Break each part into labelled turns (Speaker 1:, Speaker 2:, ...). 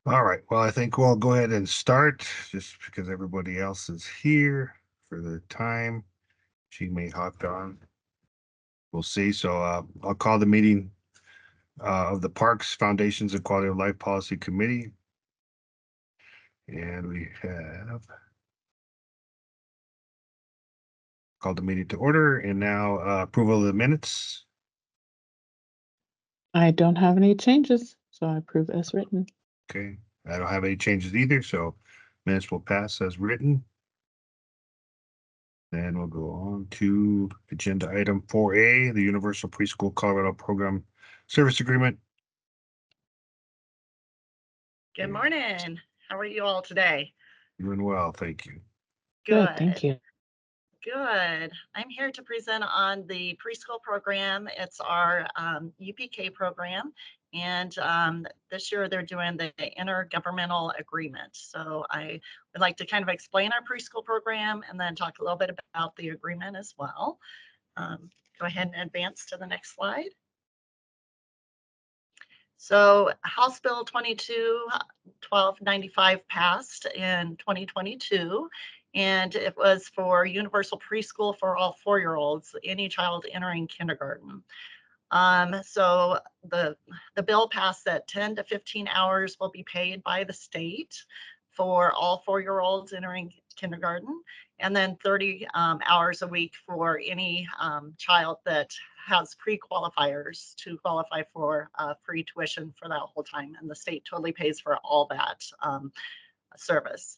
Speaker 1: All right. Well, I think we'll go ahead and start just because everybody else is here for the time. She may hop on. We'll see. So I'll call the meeting of the Parks Foundations and Quality of Life Policy Committee. And we have called the meeting to order. And now approval of the minutes.
Speaker 2: I don't have any changes, so I approve as written.
Speaker 1: Okay. I don't have any changes either. So minutes will pass as written. Then we'll go on to agenda item 4A, the Universal Preschool Colorado Program Service Agreement.
Speaker 3: Good morning. How are you all today?
Speaker 1: Doing well, thank you.
Speaker 2: Good, thank you.
Speaker 3: Good. I'm here to present on the preschool program. It's our UPK program. And this year they're doing the intergovernmental agreement. So I would like to kind of explain our preschool program and then talk a little bit about the agreement as well. Go ahead and advance to the next slide. So House Bill 22-1295 passed in 2022, and it was for universal preschool for all 4-year-olds, any child entering kindergarten. So the bill passed that 10 to 15 hours will be paid by the state for all 4-year-olds entering kindergarten, and then 30 hours a week for any child that has pre-qualifiers to qualify for free tuition for that whole time, and the state totally pays for all that service.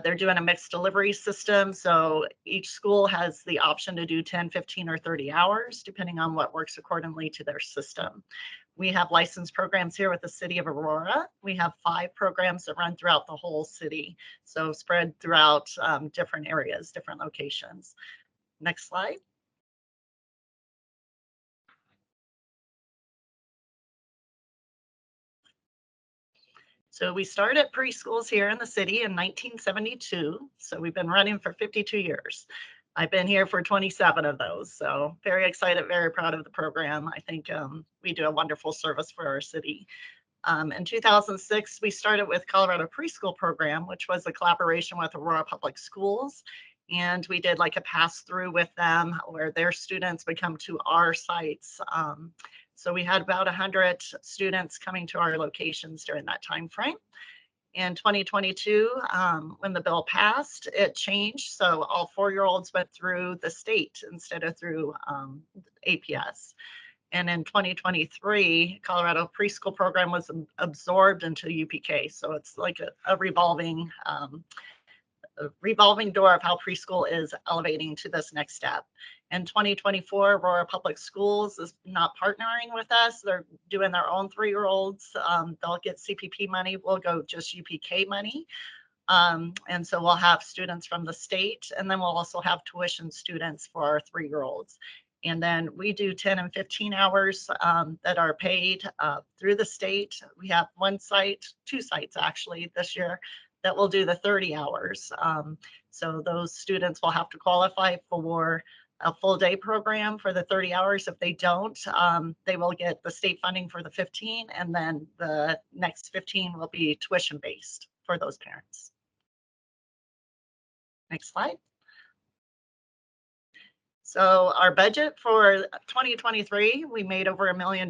Speaker 3: They're doing a mixed delivery system, so each school has the option to do 10, 15, or 30 hours, depending on what works accordingly to their system. We have licensed programs here with the city of Aurora. We have 5 programs that run throughout the whole city, so spread throughout different areas, different locations. Next slide. So we started preschools here in the city in 1972. So we've been running for 52 years. I've been here for 27 of those. So very excited, very proud of the program. I think we do a wonderful service for our city. In 2006, we started with Colorado Preschool Program, which was a collaboration with Aurora Public Schools. And we did like a pass through with them where their students would come to our sites. So we had about 100 students coming to our locations during that time frame. In 2022, when the bill passed, it changed. So all 4-year-olds went through the state instead of through APS. And in 2023, Colorado Preschool Program was absorbed into UPK. So it's like a revolving door of how preschool is elevating to this next step. In 2024, Aurora Public Schools is not partnering with us. They're doing their own 3-year-olds. They'll get CPP money. We'll go just UPK money. And so we'll have students from the state, and then we'll also have tuition students for our 3-year-olds. And then we do 10 and 15 hours that are paid through the state. We have 2 sites actually this year that will do the 30 hours. So those students will have to qualify for a full day program for the 30 hours. If they don't, they will get the state funding for the 15, and then the next 15 will be tuition based for those parents. Next slide. So our budget for 2023, we made over $1 million,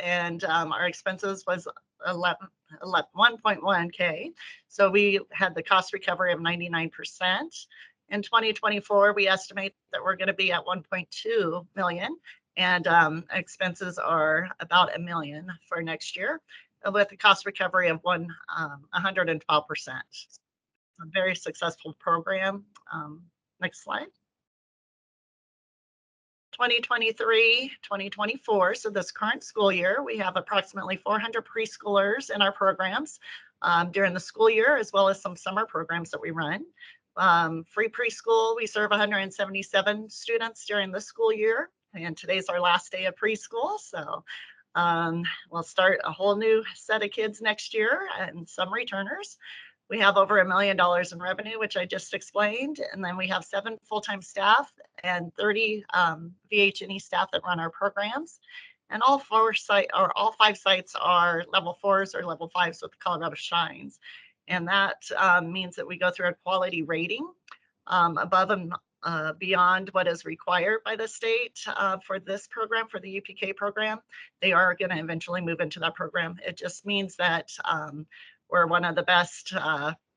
Speaker 3: and our expenses was 1.1K. So we had the cost recovery of 99%. In 2024, we estimate that we're going to be at 1.2 million, and expenses are about $1 million for next year, with a cost recovery of 112%. A very successful program. Next slide. 2023, 2024, so this current school year, we have approximately 400 preschoolers in our programs during the school year, as well as some summer programs that we run. Free preschool, we serve 177 students during the school year, and today's our last day of preschool, so we'll start a whole new set of kids next year and some returners. We have over $1 million in revenue, which I just explained, and then we have 7 full-time staff and 30 VH&E staff that run our programs. And all five sites are level 4s or level 5s with Colorado Shines. And that means that we go through a quality rating above and beyond what is required by the state for this program, for the UPK program. They are going to eventually move into that program. It just means that we're one of the best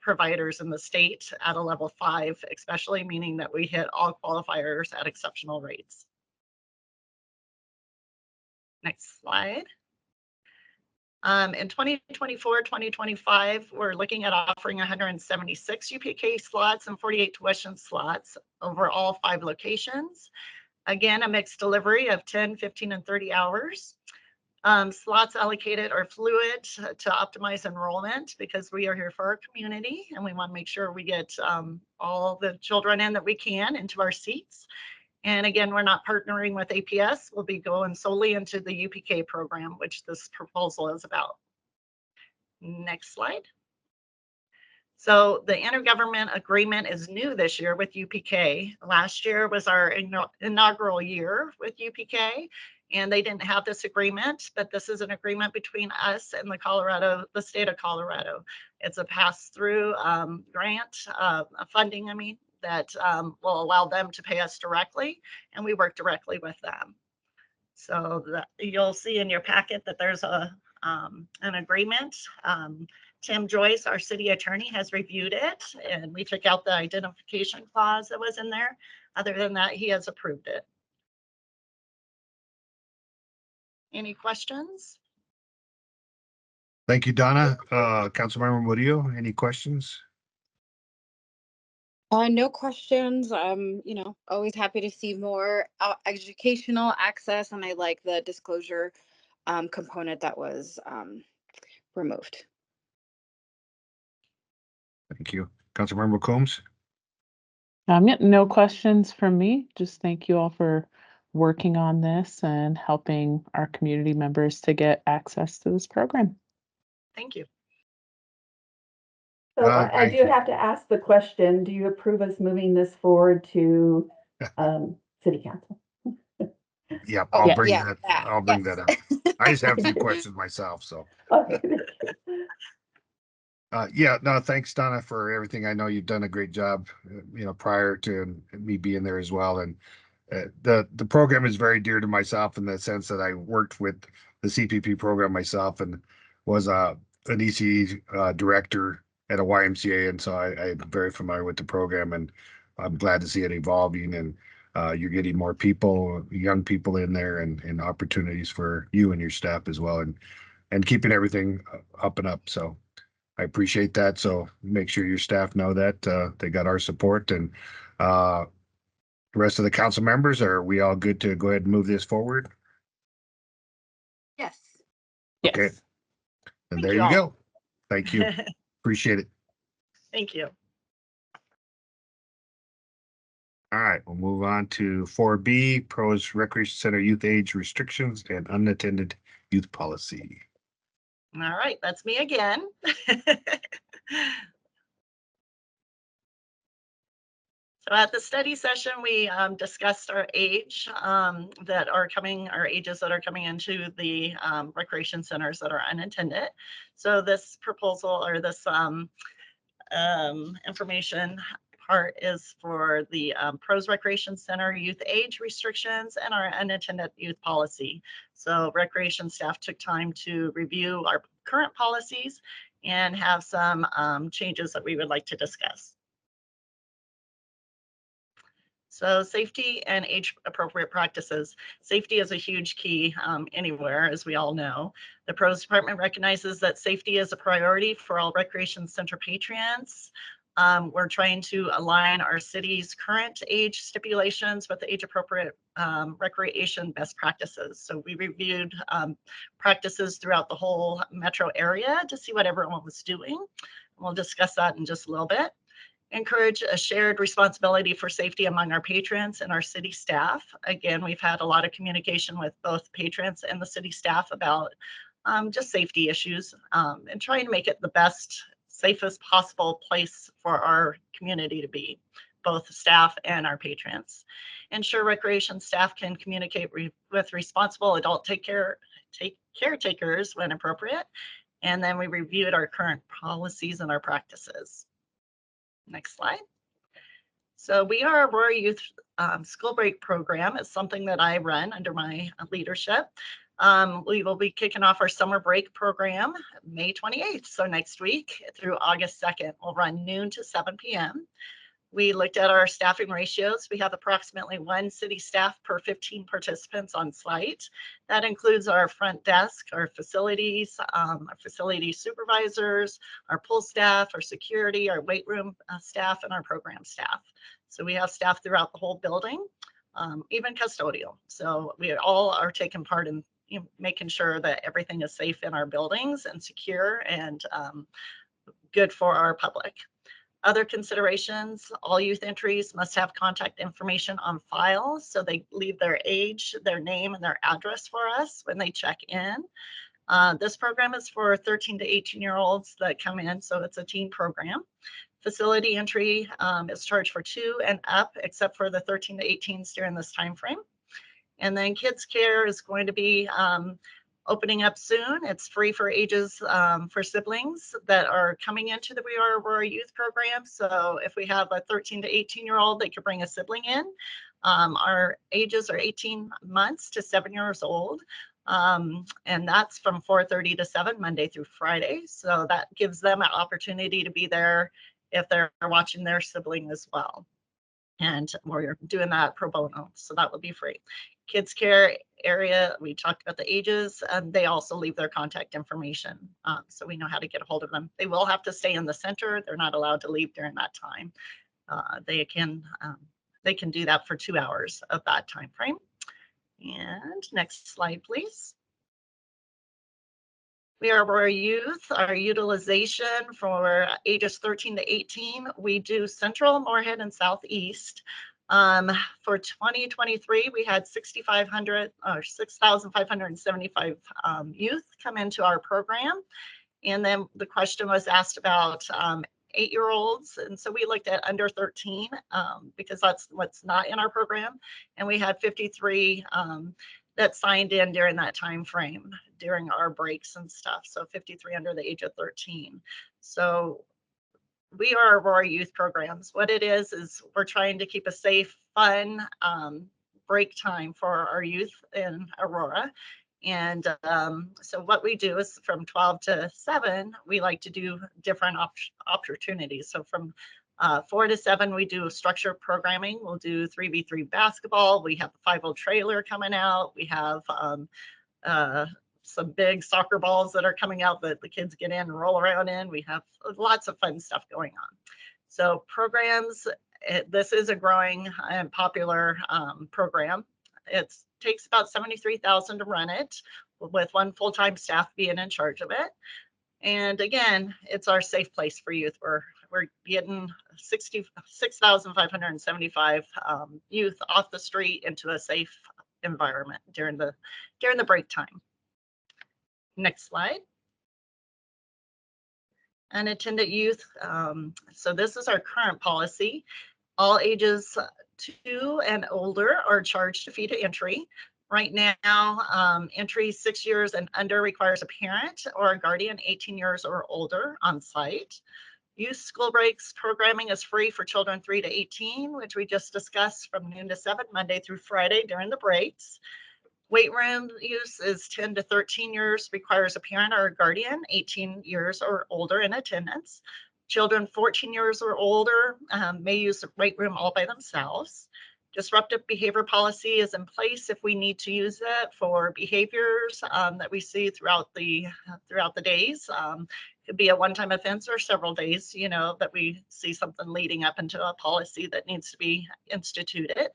Speaker 3: providers in the state at a level 5, especially meaning that we hit all qualifiers at exceptional rates. Next slide. In 2024, 2025, we're looking at offering 176 UPK slots and 48 tuition slots over all 5 locations. Again, a mixed delivery of 10, 15, and 30 hours. Slots allocated are fluid to optimize enrollment because we are here for our community and we want to make sure we get all the children in that we can into our seats. And again, we're not partnering with APS. We'll be going solely into the UPK program, which this proposal is about. Next slide. So the intergovernment agreement is new this year with UPK. Last year was our inaugural year with UPK, and they didn't have this agreement, but this is an agreement between us and the state of Colorado. It's a pass-through grant, funding, that will allow them to pay us directly, and we work directly with them. So you'll see in your packet that there's an agreement. Tim Joyce, our city attorney, has reviewed it, and we took out the identification clause that was in there. Other than that, he has approved it. Any questions?
Speaker 1: Thank you, Donna. Councilmember Murillo, any questions?
Speaker 4: No questions. I'm, always happy to see more educational access, and I like the disclosure component that was removed.
Speaker 1: Thank you. Councilmember Coombs?
Speaker 2: Yeah, no questions from me. Just thank you all for working on this and helping our community members to get access to this program.
Speaker 3: Thank you.
Speaker 5: So I do have to ask the question, do you approve us moving this forward to city council?
Speaker 1: Yeah, I'll bring
Speaker 4: yeah,
Speaker 1: that up. I just have a few questions myself, so.
Speaker 5: Okay.
Speaker 1: Yeah, no, thanks, Donna, for everything. I know you've done a great job, prior to me being there as well. And the program is very dear to myself in the sense that I worked with the CPP program myself and was an ECE director at a YMCA, and so I'm very familiar with the program, and I'm glad to see it evolving, and you're getting more people, young people in there, and opportunities for you and your staff as well, and keeping everything up and up. So I appreciate that. So make sure your staff know that they got our support, and the rest of the council members, are we all good to go ahead and move this forward?
Speaker 4: Yes.
Speaker 1: Okay.
Speaker 2: Yes.
Speaker 1: And
Speaker 3: Thank
Speaker 1: there
Speaker 3: you
Speaker 1: you
Speaker 3: all.
Speaker 1: go. Thank you. Appreciate it.
Speaker 3: Thank you.
Speaker 1: All right, we'll move on to 4B, Pros Recreation Center Youth Age Restrictions and Unattended Youth Policy.
Speaker 3: All right, that's me again. So at the study session, we discussed our age our ages that are coming into the recreation centers that are unattended. So this proposal or this information part is for the Pros Recreation Center youth age restrictions and our unattended youth policy. So recreation staff took time to review our current policies and have some changes that we would like to discuss. So safety and age appropriate practices. Safety is a huge key anywhere, as we all know. The Pros Department recognizes that safety is a priority for all recreation center patrons. We're trying to align our city's current age stipulations with the age appropriate recreation best practices. So we reviewed practices throughout the whole metro area to see what everyone was doing. We'll discuss that in just a little bit. Encourage a shared responsibility for safety among our patrons and our city staff. Again, we've had a lot of communication with both patrons and the city staff about just safety issues and trying to make it the best, safest possible place for our community to be. both staff and our patrons. Ensure recreation staff can communicate with responsible adult caretakers when appropriate. And then we reviewed our current policies and our practices. Next slide. So we are Aurora Youth School Break Program. It's something that I run under my leadership. We will be kicking off our summer break program May 28th. So next week through August 2nd, we'll run noon to 7 p.m. We looked at our staffing ratios. We have approximately 1 city staff per 15 participants on site. That includes our front desk, our facility supervisors, our pool staff, our security, our weight room staff, and our program staff. So we have staff throughout the whole building, even custodial. So we all are taking part in making sure that everything is safe in our buildings and secure and good for our public. Other considerations, all youth entries must have contact information on file. So they leave their age, their name, and their address for us when they check in. This program is for 13 to 18-year-olds that come in. So it's a teen program. Facility entry is charged for 2 and up, except for the 13 to 18s during this time frame. And then kids care is going to be opening up soon. It's free for ages for siblings that are coming into the We Are Aurora Youth Program. So if we have a 13 to 18-year-old, they could bring a sibling in. Our ages are 18 months to 7 years old. And that's from 4:30 to 7, Monday through Friday. So that gives them an opportunity to be there if they're watching their sibling as well. And we're doing that pro bono, so that would be free. Kids care area, we talked about the ages, and they also leave their contact information, so we know how to get a hold of them. They will have to stay in the center. They're not allowed to leave during that time. They can do that for 2 hours of that time frame. And next slide, please. We are Aurora Youth. Our utilization for ages 13 to 18, we do Central, Moorhead, and Southeast. For 2023, we had 6,575 youth come into our program. And then the question was asked about 8-year-olds. And so we looked at under 13 because that's what's not in our program. And we had 53 that signed in during that time frame during our breaks and stuff. So 53 under the age of 13. So we are Aurora Youth Programs. What it is we're trying to keep a safe, fun break time for our youth in Aurora. And so what we do is from 12 to 7, we like to do different opportunities. So from 4 to 7, we do structured programming. We'll do 3v3 basketball. We have a 5-0 trailer coming out. We have some big soccer balls that are coming out that the kids get in and roll around in. We have lots of fun stuff going on. So programs, this is a growing and popular program. It takes about $73,000 to run it, with 1 full-time staff being in charge of it. And again, it's our safe place for youth. We're getting 6,575 youth off the street into a safe environment during the break time. Next slide. Unattended youth. So this is our current policy. All ages 2 and older are charged a fee to entry. Right now, entry 6 years and under requires a parent or a guardian 18 years or older on site. Youth school breaks programming is free for children 3 to 18, which we just discussed, from noon to 7, Monday through Friday during the breaks. Weight room use is 10 to 13 years, requires a parent or a guardian 18 years or older in attendance. Children 14 years or older may use the weight room all by themselves. Disruptive behavior policy is in place if we need to use it for behaviors that we see throughout the days. Could be a one-time offense or several days, that we see something leading up into a policy that needs to be instituted.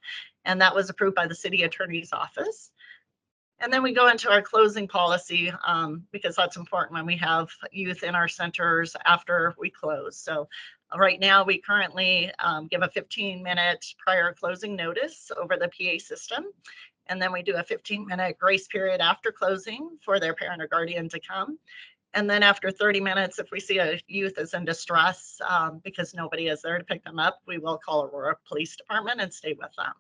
Speaker 3: And that was approved by the city attorney's office. And then we go into our closing policy because that's important when we have youth in our centers after we close. So right now we currently give a 15-minute prior closing notice over the PA system. And then we do a 15-minute grace period after closing for their parent or guardian to come. And then after 30 minutes, if we see a youth is in distress because nobody is there to pick them up, we will call Aurora Police Department and stay with them.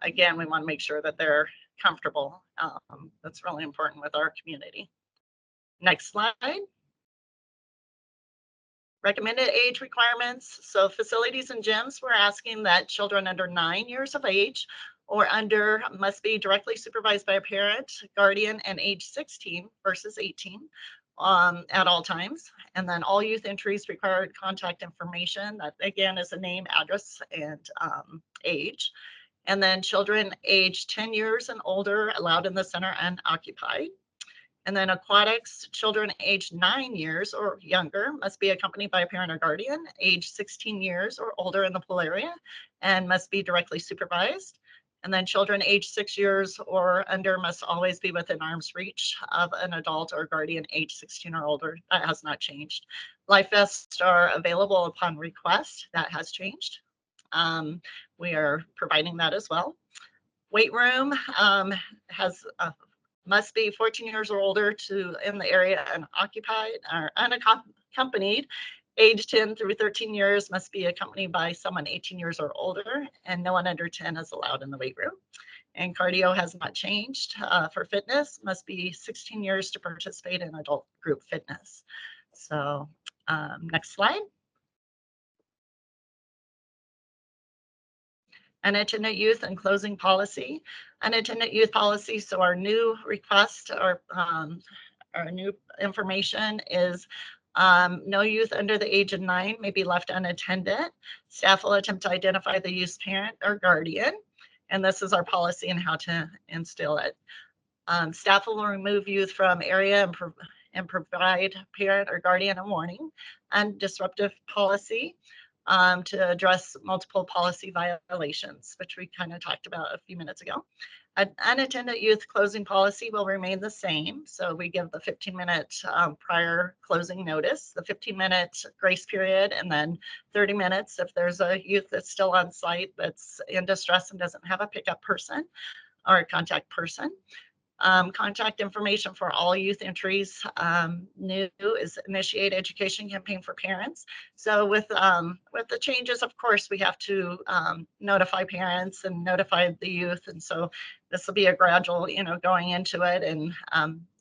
Speaker 3: Again, we want to make sure that they're comfortable. That's really important with our community. Next slide. Recommended age requirements. So facilities and gyms, we're asking that children under 9 years of age or under must be directly supervised by a parent, guardian, and age 16 versus 18 at all times. And then all youth entries required contact information. That again is a name, address, and age. And then children age 10 years and older allowed in the center and occupied. And then aquatics, children aged 9 years or younger must be accompanied by a parent or guardian, age 16 years or older in the pool area, and must be directly supervised. And then children aged 6 years or under must always be within arm's reach of an adult or guardian age 16 or older. That has not changed. Life vests are available upon request. That has changed. We are providing that as well. Weight room has must be 14 years or older to in the area and occupied or unaccompanied. Age 10 through 13 years must be accompanied by someone 18 years or older, and no one under 10 is allowed in the weight room. And cardio has not changed. For fitness, must be 16 years to participate in adult group fitness. So next slide. Unattended youth and closing policy. Unattended youth policy, so our new request or our new information is no youth under the age of 9 may be left unattended. Staff will attempt to identify the youth's parent or guardian, and this is our policy and how to instill it. Staff will remove youth from area and provide parent or guardian a warning. And disruptive policy to address multiple policy violations, which we kind of talked about a few minutes ago. An unattended youth closing policy will remain the same. So we give the 15-minute prior closing notice, the 15-minute grace period, and then 30 minutes if there's a youth that's still on site that's in distress and doesn't have a pickup person or a contact person. Contact information for all youth entries. New is initiate education campaign for parents. So with the changes, of course, we have to notify parents and notify the youth. And so this will be a gradual, going into it and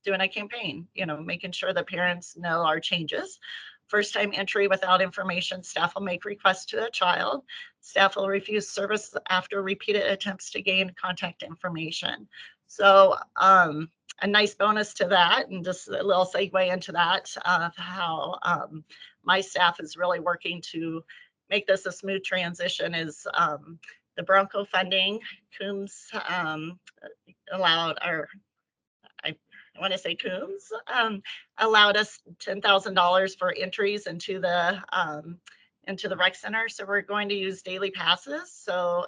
Speaker 3: doing a campaign, making sure that parents know our changes. First time entry without information, staff will make requests to a child. Staff will refuse service after repeated attempts to gain contact information. So a nice bonus to that, and just a little segue into that, of how my staff is really working to make this a smooth transition is the Bronco funding. Coombs allowed, or I want to say Coombs allowed us $10,000 for entries into the rec center. So we're going to use daily passes. So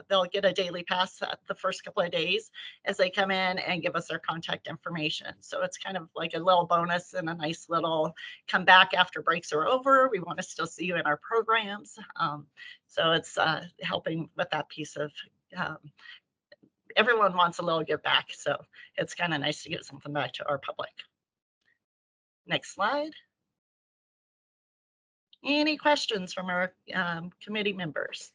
Speaker 3: they'll get a daily pass the first couple of days as they come in and give us their contact information. So it's kind of like a little bonus and a nice little come back after breaks are over. We want to still see you in our programs. So it's helping with that piece of everyone wants a little give back. So it's kind of nice to get something back to our public. Next slide. Any questions from our committee members?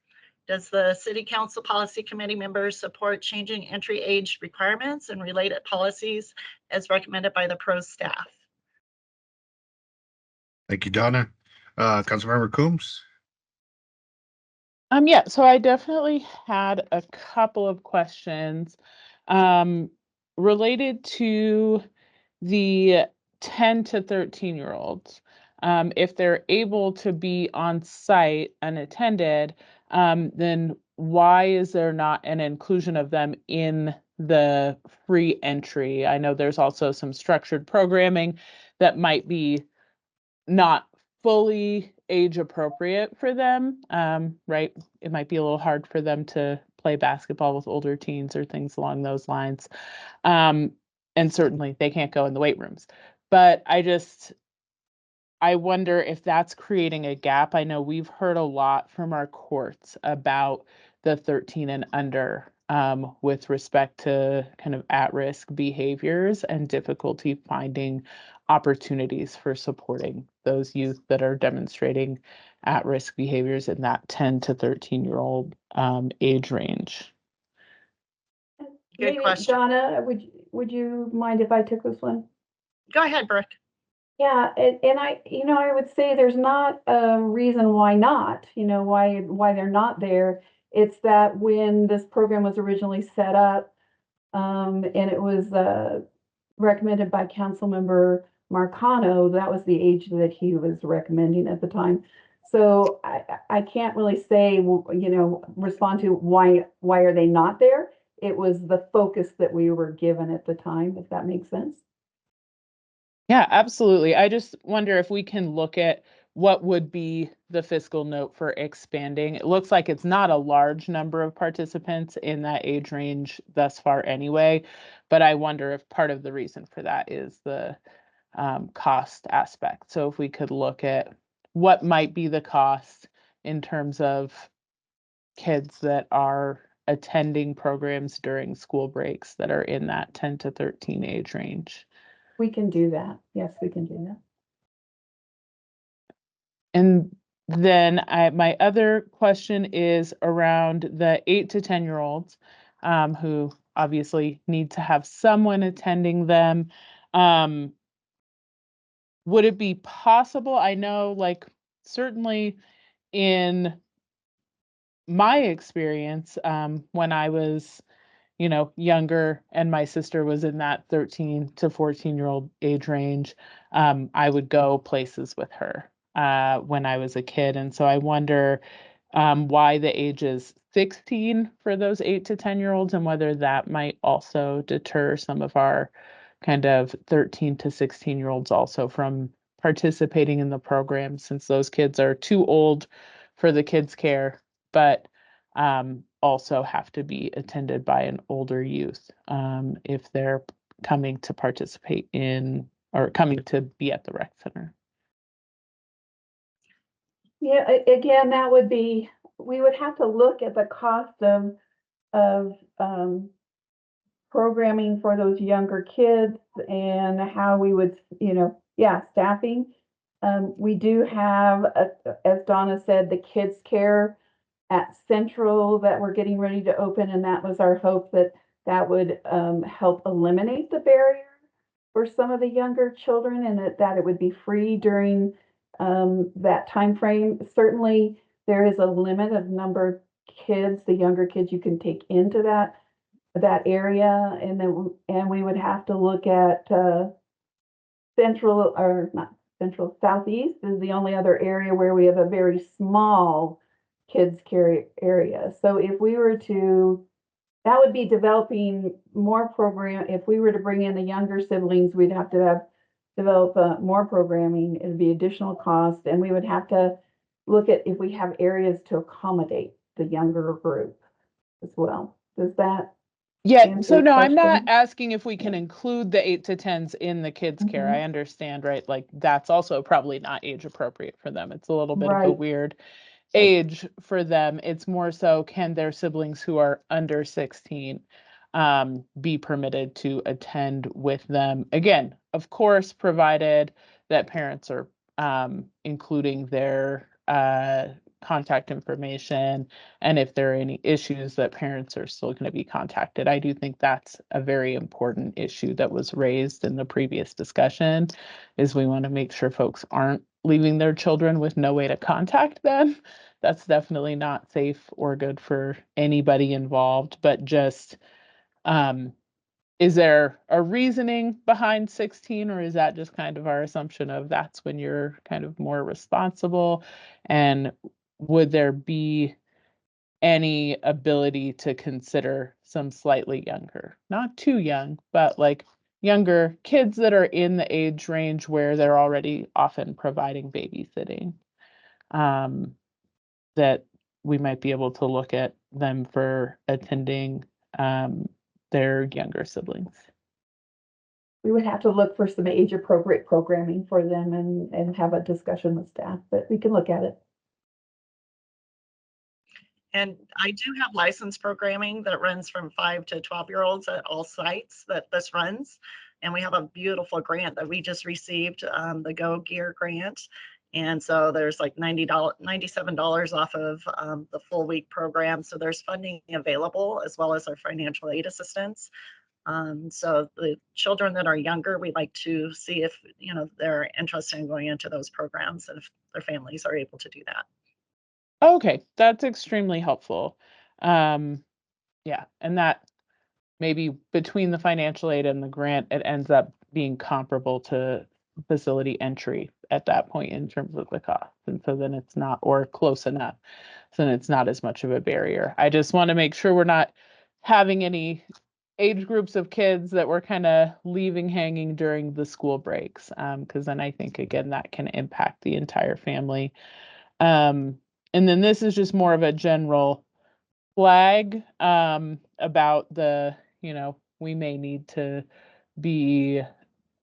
Speaker 3: Does the City Council Policy Committee members support changing entry age requirements and related policies as recommended by the PROS staff?
Speaker 1: Thank you, Donna. Councilmember Coombs?
Speaker 2: Yeah, so I definitely had a couple of questions related to the 10 to 13-year-olds. If they're able to be on site unattended, then why is there not an inclusion of them in the free entry? I know there's also some structured programming that might be not fully age appropriate for them, right? It might be a little hard for them to play basketball with older teens or things along those lines. And certainly they can't go in the weight rooms. But I wonder if that's creating a gap. I know we've heard a lot from our courts about the 13 and under with respect to kind of at-risk behaviors and difficulty finding opportunities for supporting those youth that are demonstrating at-risk behaviors in that 10 to 13-year-old age range.
Speaker 3: Good
Speaker 5: Maybe,
Speaker 3: question.
Speaker 5: Donna, would you mind if I took this one?
Speaker 3: Go ahead, Brooke.
Speaker 5: Yeah, and I would say there's not a reason why not, why they're not there. It's that when this program was originally set up, and it was recommended by Councilmember Marcano, that was the age that he was recommending at the time. So I can't really say, respond to why are they not there? It was the focus that we were given at the time, if that makes sense.
Speaker 2: Yeah, absolutely. I just wonder if we can look at what would be the fiscal note for expanding. It looks like it's not a large number of participants in that age range thus far anyway, but I wonder if part of the reason for that is the cost aspect. So if we could look at what might be the cost in terms of kids that are attending programs during school breaks that are in that 10 to 13 age range.
Speaker 5: We can do that. Yes, we can do that.
Speaker 2: And then my other question is around the 8 to 10-year-olds who obviously need to have someone attending them. Would it be possible? I know, like, certainly in my experience, when I was younger and my sister was in that 13 to 14-year-old age range, I would go places with her when I was a kid. And so I wonder why the age is 16 for those 8 to 10-year-olds and whether that might also deter some of our kind of 13 to 16-year-olds also from participating in the program, since those kids are too old for the kids' care, but also have to be attended by an older youth if they're coming to participate in or coming to be at the rec center.
Speaker 5: Yeah, again, we would have to look at the cost of programming for those younger kids and how we would, staffing. We do have, as Donna said, the kids care at Central that we're getting ready to open, and that was our hope that would help eliminate the barrier for some of the younger children, and that it would be free during that time frame. Certainly, there is a limit of number of kids, the younger kids you can take into that area, and we would have to look at Central, or not Central, Southeast is the only other area where we have a very small kids care area. So if we were to, that would be developing more program. If we were to bring in the younger siblings, we'd have to develop more programming. It'd be additional cost, and we would have to look at if we have areas to accommodate the younger group as well. Does that
Speaker 2: Yeah,
Speaker 5: answer
Speaker 2: so
Speaker 5: your
Speaker 2: no, I'm not
Speaker 5: question?
Speaker 2: asking if we can include the 8 to 10s in the kids' care. I
Speaker 5: Mhm.
Speaker 2: understand, right? Like, that's also probably not age appropriate for them. It's a little bit of a
Speaker 5: Right.
Speaker 2: weird
Speaker 5: Right.
Speaker 2: age for them. It's more so, can their siblings who are under 16 be permitted to attend with them? Again, of course, provided that parents are including their contact information, and if there are any issues, that parents are still going to be contacted. I do think that's a very important issue that was raised in the previous discussion, is we want to make sure folks aren't leaving their children with no way to contact them. That's definitely not safe or good for anybody involved, but just is there a reasoning behind 16, or is that just kind of our assumption of that's when you're kind of more responsible? And would there be any ability to consider some slightly younger, not too young, but like younger kids that are in the age range where they're already often providing babysitting, that we might be able to look at them for attending their younger siblings?
Speaker 5: We would have to look for some age appropriate programming for them and have a discussion with staff, but we can look at it.
Speaker 3: And I do have licensed programming that runs from 5 to 12-year-olds at all sites that this runs. And we have a beautiful grant that we just received, the Go Gear grant. And so there's like $97 off of the full week program. So there's funding available as well as our financial aid assistance. So the children that are younger, we like to see if, you know, they're interested in going into those programs and if their families are able to do that.
Speaker 2: Okay, that's extremely helpful. Yeah, and that maybe between the financial aid and the grant, it ends up being comparable to facility entry at that point in terms of the cost. And so then it's not, or close enough, so then it's not as much of a barrier. I just want to make sure we're not having any age groups of kids that we're kind of leaving hanging during the school breaks, because then I think, again, that can impact the entire family. And then this is just more of a general flag about the, you know, we may need to be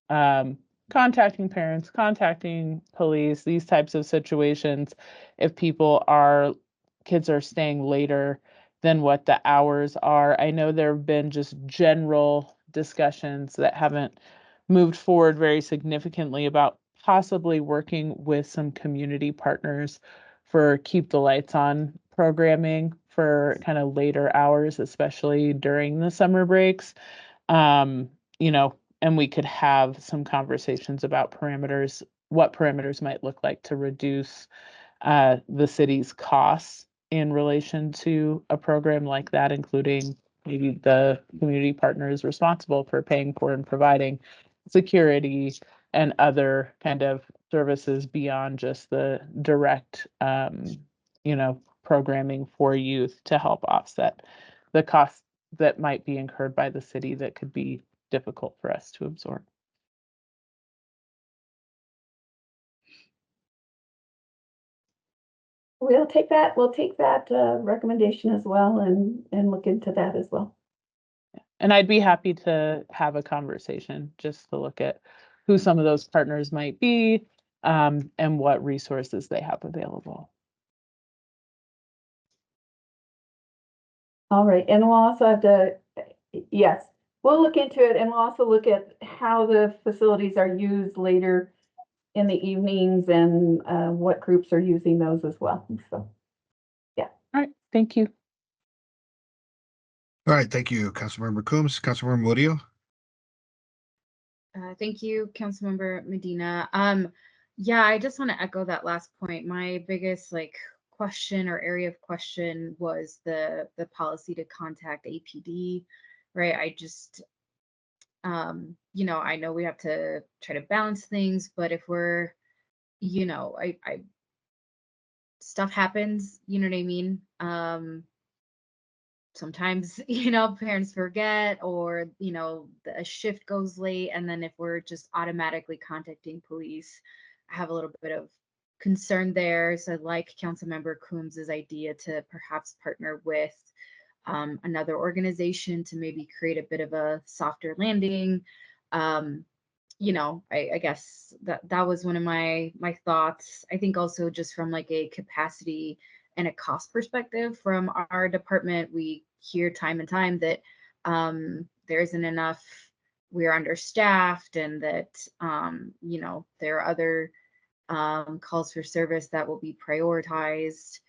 Speaker 2: contacting parents, contacting police, these types of situations if kids are staying later than what the hours are. I know there have been just general discussions that haven't moved forward very significantly about possibly working with some community partners for keep the lights on programming for kind of later hours, especially during the summer breaks. You know, and we could have some conversations about parameters, what parameters might look like to reduce the city's costs in relation to a program like that, including maybe the community partners responsible for paying for and providing security and other kind of services beyond just the direct, you know, programming for youth to help offset the costs that might be incurred by the city that could be difficult for us to absorb.
Speaker 5: We'll take that recommendation as well and look into that as well.
Speaker 2: And I'd be happy to have a conversation just to look at who some of those partners might be, and what resources they have available.
Speaker 5: All right, and we'll also have to, yes, we'll look into it, and we'll also look at how the facilities are used later in the evenings and what groups are using those as well. So, yeah.
Speaker 2: All right, thank you.
Speaker 1: All right, thank you, Councilmember Coombs. Councilmember Murillo.
Speaker 4: Thank you, Councilmember Medina. Yeah, I just want to echo that last point. My biggest question or area of question was the policy to contact APD, right? I just, you know, I know we have to try to balance things, but if we're, you know, stuff happens, you know what I mean? Sometimes, you know, parents forget, or, you know, a shift goes late. And then if we're just automatically contacting police, I have a little bit of concern there. So I like Councilmember Coombs's idea to perhaps partner with another organization to maybe create a bit of a softer landing. You know, I guess that was one of my thoughts. I think also just from a capacity and a cost perspective from our department, we hear time and time that there isn't enough, we're understaffed, and that you know, there are other calls for service that will be prioritized.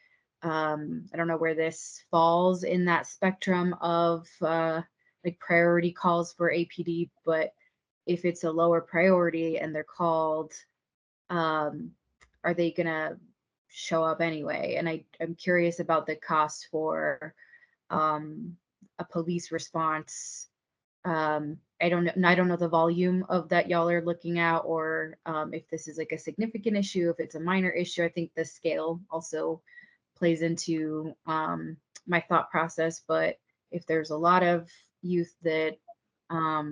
Speaker 4: I don't know where this falls in that spectrum of priority calls for APD, but if it's a lower priority and they're called, are they gonna show up anyway? And I'm curious about the cost for a police response. I don't know the volume of that y'all are looking at, or if this is a significant issue, if it's a minor issue. I think the scale also plays into my thought process. But if there's a lot of youth that are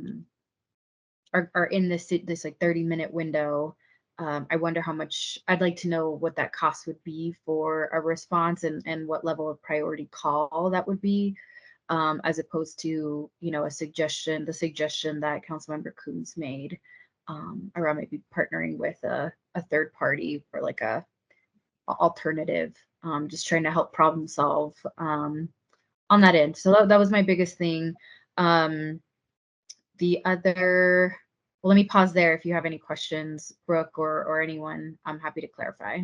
Speaker 4: in this 30-minute window, I wonder how much. I'd like to know what that cost would be for a response, and what level of priority call that would be, as opposed to, you know, the suggestion that Councilmember Coombs made around maybe partnering with a third party for a alternative, just trying to help problem solve on that end. So that was my biggest thing. The other Well, let me pause there. If you have any questions, Brooke or anyone, I'm happy to clarify.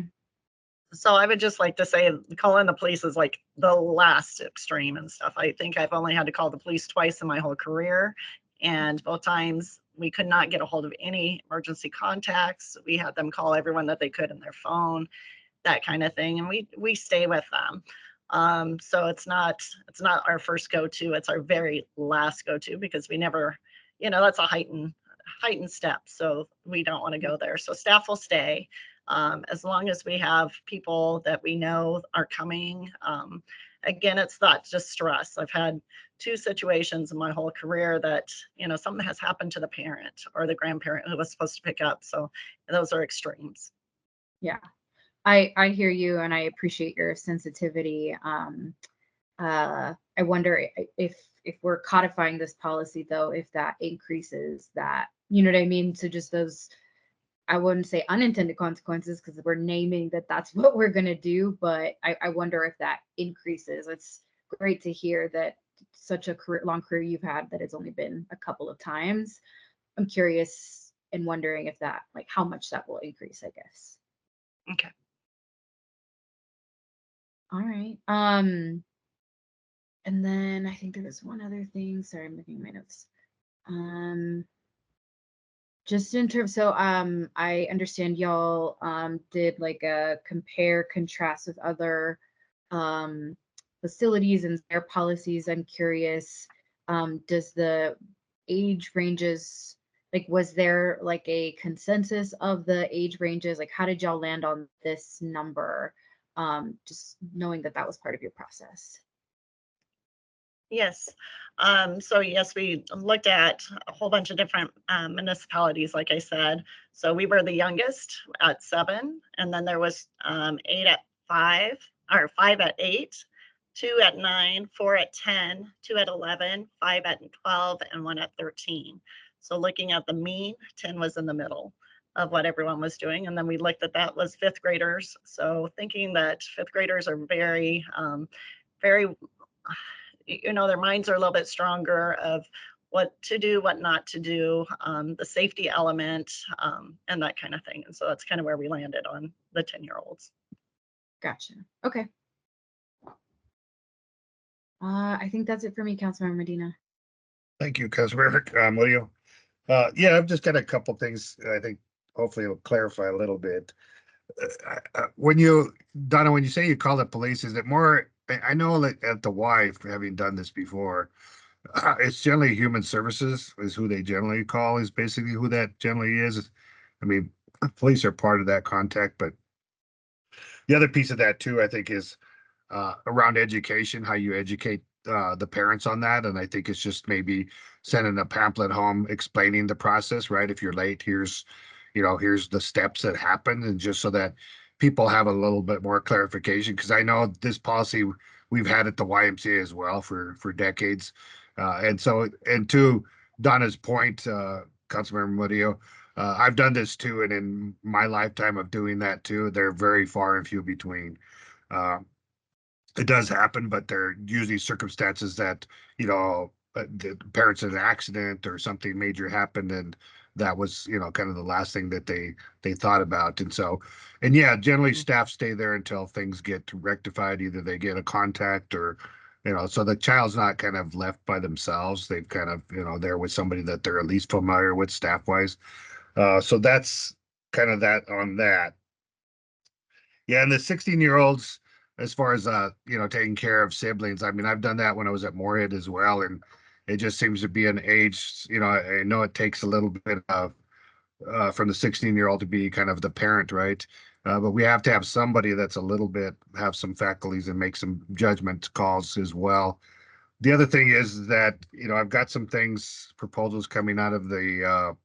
Speaker 3: So I would just like to say calling the police is like the last extreme and stuff. I think I've only had to call the police twice in my whole career. And both times we could not get a hold of any emergency contacts. We had them call everyone that they could in their phone, that kind of thing. And we stay with them. So it's not our first go-to. It's our very last go-to because we never, that's a heightened step. So we don't want to go there. So staff will stay. As long as we have people that we know are coming. Again, it's not just stress. I've had 2 situations in my whole career that, something has happened to the parent or the grandparent who was supposed to pick up. So those are extremes.
Speaker 4: Yeah, I hear you, and I appreciate your sensitivity. I wonder if we're codifying this policy, though, if that increases that, you know what I mean? So just those, I wouldn't say unintended consequences because we're naming that that's what we're going to do, but I wonder if that increases. It's great to hear that such a long career you've had that it's only been a couple of times. I'm curious and wondering if that, like, how much that will increase, I guess.
Speaker 3: Okay.
Speaker 4: All right. And then I think there was one other thing. Sorry, I'm looking at my notes. Just in terms, so I understand y'all did like a compare contrast with other facilities and their policies. I'm curious, does the age ranges, like, was there like a consensus of the age ranges? Like, how did y'all land on this number? Just knowing that that was part of your process.
Speaker 3: Yes. So yes, we looked at a whole bunch of different municipalities, like I said. So we were the youngest at 7, and then there was 8 at 5, or 5 at 8, 2 at 9, 4 at 10, 2 at 11, 5 at 12, and 1 at 13. So looking at the mean, 10 was in the middle of what everyone was doing. And then we looked at that was 5th graders. So thinking that 5th graders are very, very, their minds are a little bit stronger of what to do, what not to do, the safety element, and that kind of thing. And so that's kind of where we landed on the 10-year-olds.
Speaker 4: Gotcha. Okay. I think that's it for me, Councilmember Medina.
Speaker 1: Thank you, Councilmember Murillo. Yeah, I've just got a couple things I think hopefully it'll clarify a little bit. Donna, when you say you call the police, is it more, I know that at the Y, having done this before, it's generally human services is who they generally call, is basically who that generally is. I mean, police are part of that contact, but the other piece of that too, I think, is around education, how you educate the parents on that. And I think it's just maybe sending a pamphlet home explaining the process, right? If you're late, here's the steps that happen, and just so that people have a little bit more clarification. Because I know this policy we've had at the YMCA as well for decades. And to Donna's point, Councilmember Murillo, I've done this too, and in my lifetime of doing that too, they're very far and few between. Uh, it does happen, but they're usually circumstances that, the parents had an accident or something major happened, and that was, kind of the last thing that they thought about. And yeah, generally staff stay there until things get rectified. Either they get a contact or, so the child's not kind of left by themselves. They've kind of, there with somebody that they're at least familiar with staff wise. So that's kind of that on that. Yeah, and the 16-year-olds, as far as taking care of siblings, I mean, I've done that when I was at Moorhead as well, and it just seems to be an age, I know it takes a little bit of from the 16-year-old to be kind of the parent, right? But we have to have somebody that's a little bit, have some faculties and make some judgment calls as well. The other thing is that, I've got some proposals coming out of the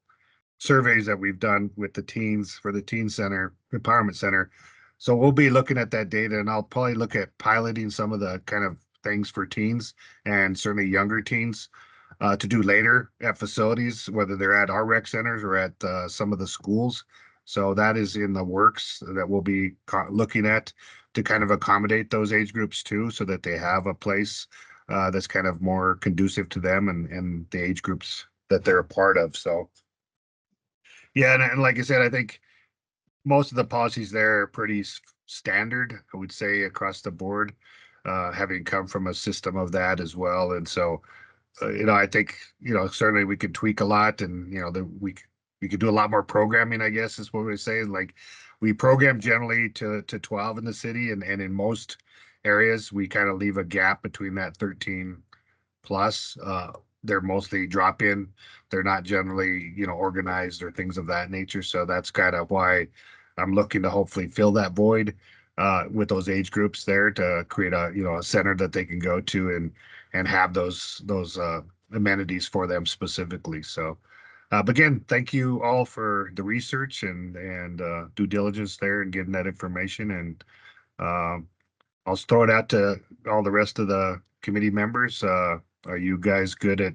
Speaker 1: surveys that we've done with the teens for the Teen Center, Empowerment Center. So we'll be looking at that data, and I'll probably look at piloting some of the kind of things for teens and certainly younger teens to do later at facilities, whether they're at our rec centers or at some of the schools. So that is in the works that we'll be looking at to kind of accommodate those age groups too, so that they have a place that's kind of more conducive to them and the age groups that they're a part of. So Yeah, and like I said, I think most of the policies there are pretty standard, I would say, across the board, having come from a system of that as well. And so, I think, certainly we could tweak a lot, and, we could do a lot more programming, I guess is what we're saying. Like, we program generally to 12 in the city, and in most areas, we kind of leave a gap between that 13 plus. They're mostly drop in. They're not generally, organized or things of that nature. So that's kind of why I'm looking to hopefully fill that void with those age groups there, to create a center that they can go to and have those amenities for them specifically. So, but again, thank you all for the research and due diligence there and getting that information. And I'll throw it out to all the rest of the committee members. Are you guys good at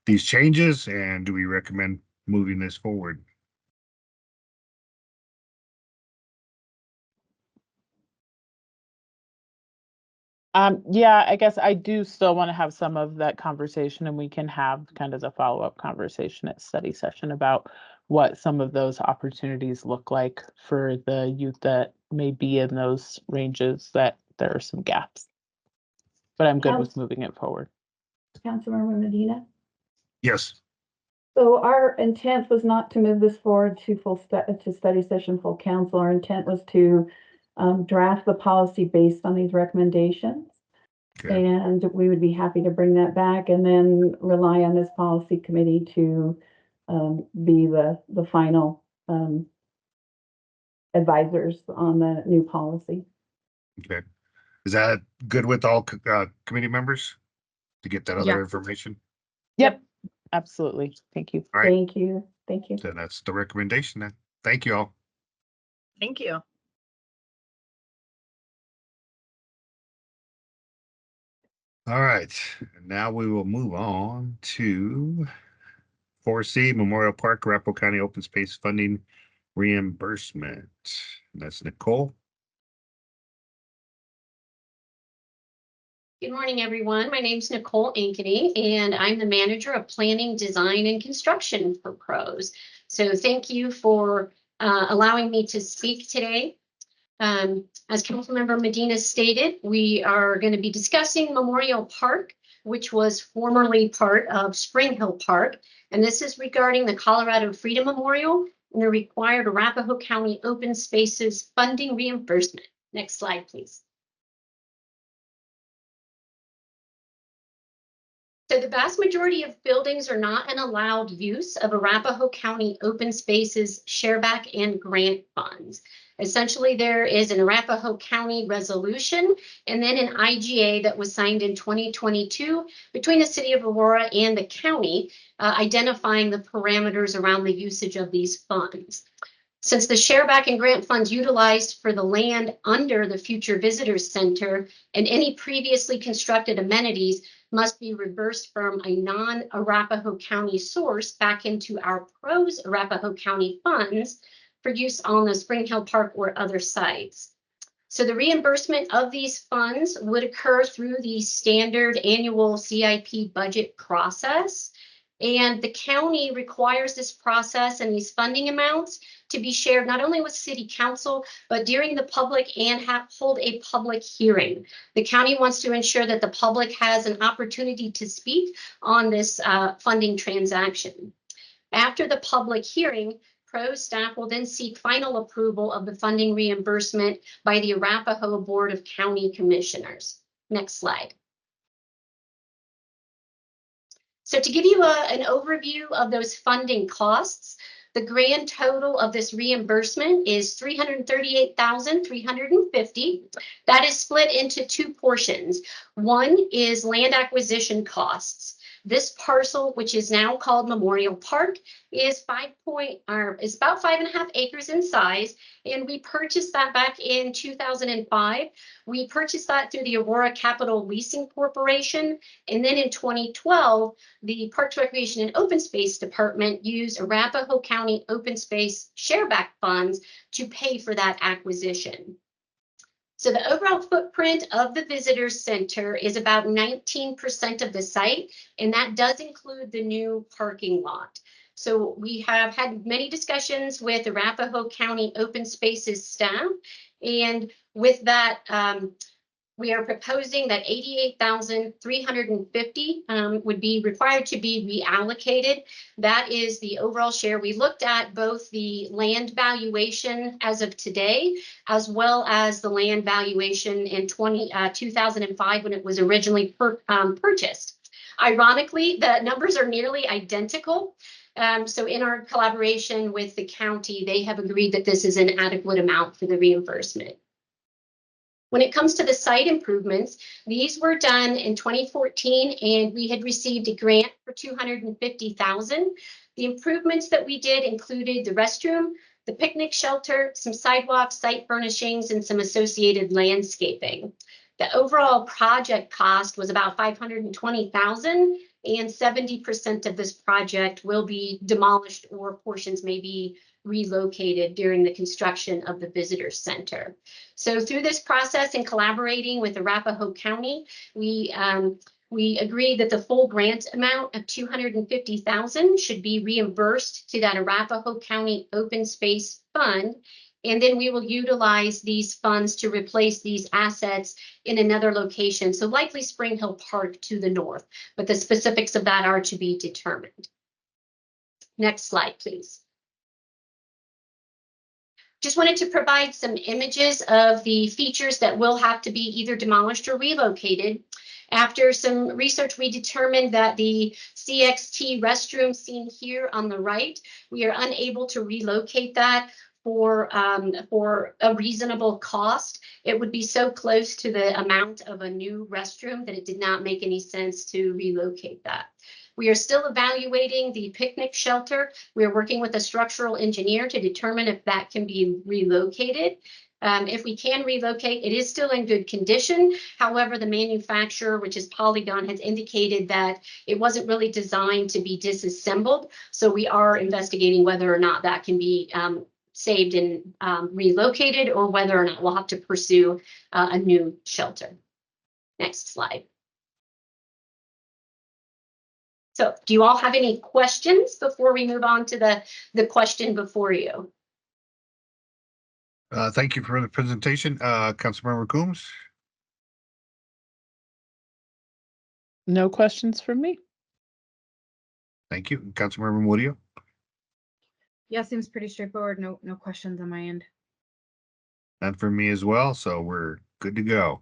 Speaker 1: these changes, and do we recommend moving this forward?
Speaker 2: Yeah, I guess I do still want to have some of that conversation, and we can have kind of the follow-up conversation at study session about what some of those opportunities look like for the youth that may be in those ranges, that there are some gaps. But I'm good with moving it forward.
Speaker 5: Councilmember Medina?
Speaker 1: Yes.
Speaker 5: So our intent was not to move this forward to to study session, full council. Our intent was to draft the policy based on these recommendations.
Speaker 1: Okay.
Speaker 5: And we would be happy to bring that back and then rely on this policy committee to be the final advisors on the new policy.
Speaker 1: Okay. Is that good with all committee members to get that other
Speaker 4: Yeah.
Speaker 1: information?
Speaker 2: Yep, absolutely. Thank you.
Speaker 1: All right.
Speaker 5: Thank you. Thank you.
Speaker 1: So that's the recommendation then. Thank you all.
Speaker 3: Thank you.
Speaker 1: All right. Now we will move on to 4C, Memorial Park, Arapahoe County Open Space Funding Reimbursement. That's Nicole.
Speaker 6: Good morning, everyone. My name is Nicole Ankeny, and I'm the manager of planning, design, and construction for PROS. So thank you for allowing me to speak today. As Councilmember Medina stated, we are going to be discussing Memorial Park, which was formerly part of Spring Hill Park. And this is regarding the Colorado Freedom Memorial and the required Arapahoe County Open Spaces funding reimbursement. Next slide, please. So the vast majority of buildings are not an allowed use of Arapahoe County Open Spaces shareback and grant funds. Essentially, there is an Arapahoe County resolution and then an IGA that was signed in 2022 between the city of Aurora and the county, identifying the parameters around the usage of these funds. Since the shareback and grant funds utilized for the land under the Future Visitors Center and any previously constructed amenities must be reversed from a non-Arapahoe County source back into our PROS Arapahoe County funds for use on the Spring Hill Park or other sites. So the reimbursement of these funds would occur through the standard annual CIP budget process. And the county requires this process and these funding amounts to be shared not only with city council, but during the public and hold a public hearing. The county wants to ensure that the public has an opportunity to speak on this funding transaction. After the public hearing, PROS staff will then seek final approval of the funding reimbursement by the Arapahoe Board of County Commissioners. Next slide. So to give you an overview of those funding costs, the grand total of this reimbursement is $338,350. That is split into two portions. One is land acquisition costs. This parcel, which is now called Memorial Park, is about 5.5 acres in size, and we purchased that back in 2005. We purchased that through the Aurora Capital Leasing Corporation, and then in 2012, the Parks, Recreation, and Open Space Department used Arapahoe County Open Space shareback funds to pay for that acquisition. So the overall footprint of the visitor center is about 19% of the site, and that does include the new parking lot. So we have had many discussions with Arapahoe County Open Spaces staff. And with that, we are proposing that 88,350 would be required to be reallocated. That is the overall share. We looked at both the land valuation as of today, as well as the land valuation in 2005 when it was originally purchased. Ironically, the numbers are nearly identical. So in our collaboration with the county, they have agreed that this is an adequate amount for the reimbursement. When it comes to the site improvements, these were done in 2014, and we had received a grant for $250,000. The improvements that we did included the restroom, the picnic shelter, some sidewalks, site furnishings, and some associated landscaping. The overall project cost was about $520,000, and 70% of this project will be demolished or portions may be relocated during the construction of the visitor center. So through this process and collaborating with Arapahoe County, we agreed that the full grant amount of $250,000 should be reimbursed to that Arapahoe County Open Space Fund. And then we will utilize these funds to replace these assets in another location. So likely Spring Hill Park to the north, but the specifics of that are to be determined. Next slide, please. Just wanted to provide some images of the features that will have to be either demolished or relocated. After some research, we determined that the CXT restroom seen here on the right, we are unable to relocate that for a reasonable cost. It would be so close to the amount of a new restroom that it did not make any sense to relocate that. We are still evaluating the picnic shelter. We are working with a structural engineer to determine if that can be relocated. If we can relocate, it is still in good condition. However, the manufacturer, which is Polygon, has indicated that it wasn't really designed to be disassembled. So we are investigating whether or not that can be saved and relocated, or whether or not we'll have to pursue a new shelter. Next slide. So do you all have any questions before we move on to the question before you?
Speaker 1: Thank you for the presentation. Councilmember Coombs.
Speaker 2: No questions from me.
Speaker 1: Thank you. Councilmember Murillo.
Speaker 4: Yeah, seems pretty straightforward. No questions on my end.
Speaker 1: And for me as well. So we're good to go.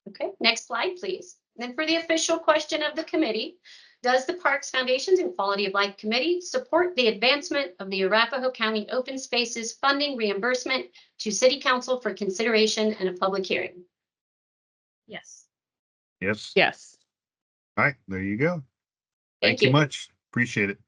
Speaker 6: Okay, next slide, please. Then for the official question of the committee, does the Parks Foundations and Quality of Life Committee support the advancement of the Arapahoe County Open Spaces funding reimbursement to City Council for consideration and a public hearing?
Speaker 4: Yes.
Speaker 1: Yes.
Speaker 2: Yes.
Speaker 1: All right. There you go.
Speaker 6: Thank
Speaker 1: you
Speaker 6: you.
Speaker 1: much. Appreciate it.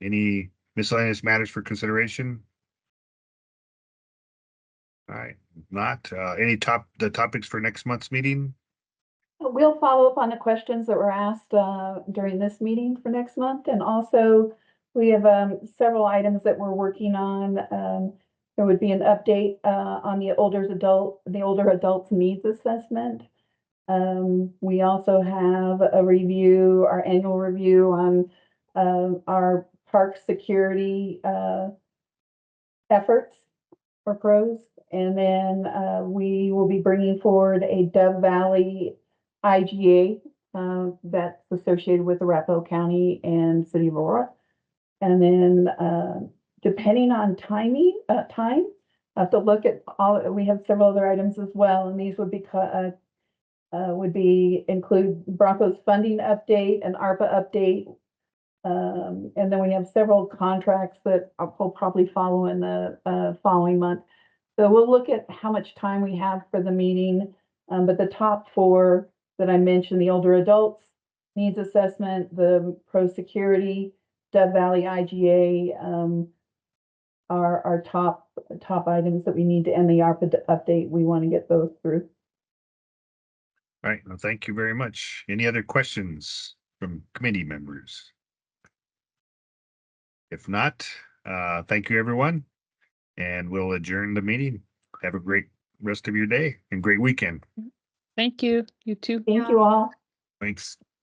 Speaker 1: Any miscellaneous matters for consideration? All right, not any the topics for next month's meeting.
Speaker 5: We'll follow up on the questions that were asked during this meeting for next month. And also we have several items that we're working on. There would be an update on the older adults needs assessment. We also have a review, our annual review on our park security efforts or pros. And then we will be bringing forward a Dove Valley IGA that's associated with Arapahoe County and City of Aurora. And then depending on time, I have to look at we have several other items as well, and these would include Broncos funding update and ARPA update. And then we have several contracts that will probably follow in the following month. So we'll look at how much time we have for the meeting. But the top four that I mentioned, the older adults needs assessment, the pro security, Dove Valley IGA, are our top items that we need to end the ARPA update. We want to get those through.
Speaker 1: All right. Well, thank you very much. Any other questions from committee members? If not, thank you, everyone. and we'll adjourn the meeting. Have a great rest of your day and great weekend.
Speaker 2: Thank you. You too.
Speaker 5: Thank you all.
Speaker 1: Thanks.